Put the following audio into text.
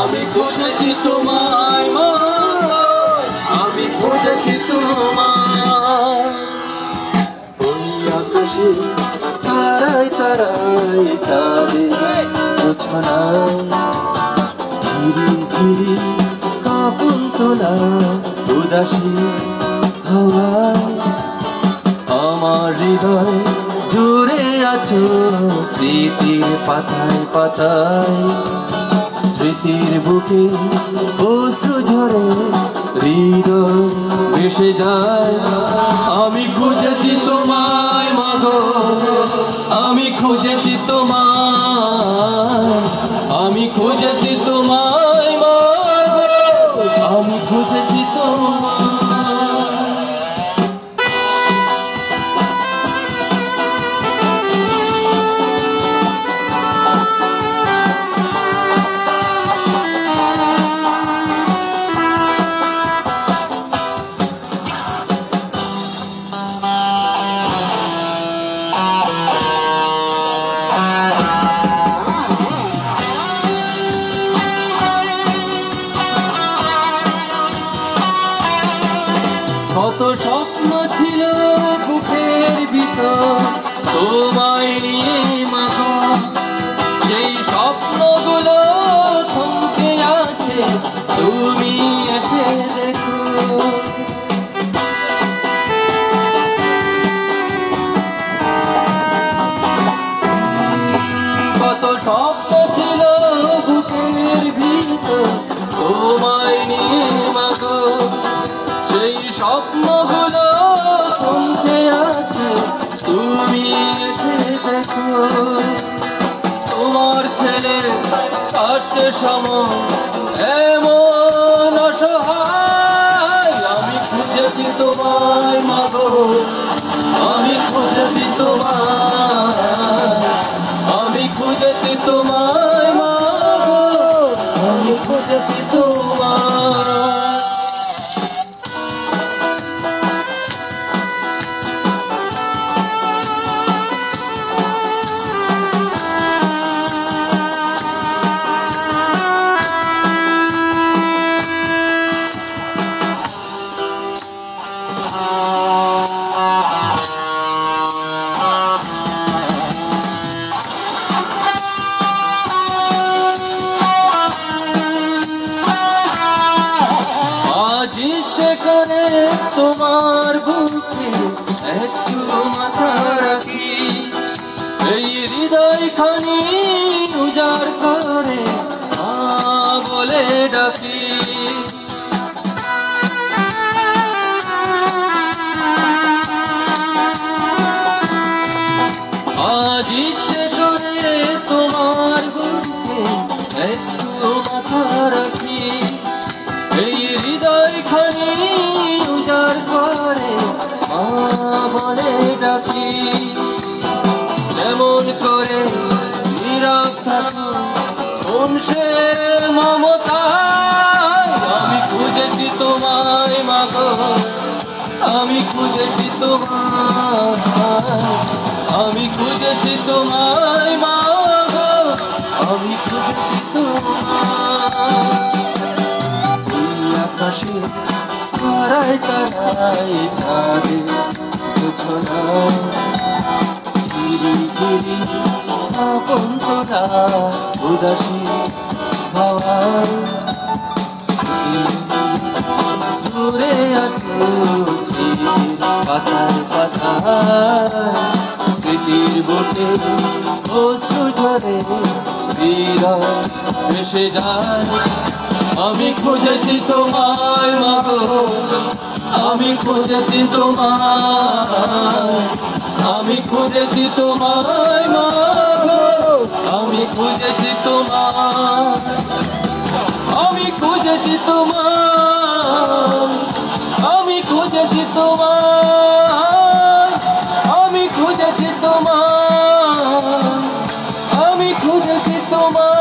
আমি খুঁজেছি তোমায় মা, আমি খুঁজেছি তোমায়। ওই আকাশে তারায় তারায় চাঁদে জোছনায় ঝিরি ঝিরি কাঁপন তোলা উদাসী হাওয়ায় আমার হৃদয় জুড়ে আছো স্মৃতির পাতায় পাতায়। স্মৃতির বুকে অশ্রু ঝরে হৃদয় ভেসে যায়। আমি খুঁজেছি তোমায় মাগো, আমি খুঁজেছি তোমায়, আমি খুঁজেছি তোমায় মাগো, আমি খুঁজেছি তোমায়। কত স্বপ্ন ছিল বুকের ভিতর তোমায় নিয়ে মাগো, সেই স্বপ্নগুলো থমকে আছে তুমি এসে দেখো। কত স্বপ্ন ছিল বুকের ভিতর তোমায় নিয়ে মাগো, সেই স্বপ্নগুলো থমকে আছে তুমি এসে দেখো। তোমার ছেলের কাছে সময় এমন অসহায়, আমি খুঁজেছি তোমায় মাগো, আমি খুঁজেছি তোমায়, আমি খুঁজেছি তোমায় মাগো, আমি খুঁজেছি তোমায়। ইচ্ছে করে তোমার বুকে একটু মাথা রাখি, এই হৃদয় খানি উজাড় করে মা বলে ডাকি। আজ ইচ্ছে করে তোমার বুকে একটু মাথা রাখি, এই হৃদয় খানি উজাড় করে মা বলে ডাকি। যেমন করে নীরব থাকো কোন সে মমতায়, আমি খুঁজেছি তোমায় মাগো, আমি খুঁজেছি তোমায়, আমি খুঁজেছি তোমায় মাগো, আমি খুঁজেছি তোমায়। আকাশে তারায় তারায় চাঁদে জোছনায় ঝিরি ঝিরি কাঁপন তোলা উদাসী হাওয়ায়। জুড়ে আছো স্মৃতির পাতায় পাতায়, স্মৃতির বুকে অশ্রু ঝরে হৃদয় ভেসে যায়। আমি খুঁজেছি তোমায় মাগো, আমি খুঁজেছি তোমায়, আমি খুঁজেছি তোমায় মাগো, আমি খুঁজেছি তোমায়, আমি খুঁজেছি তোমায়, আমি খুঁজেছি তোমায়, আমি খুঁজেছি তোমায়, আমি খুঁজেছি তোমায়।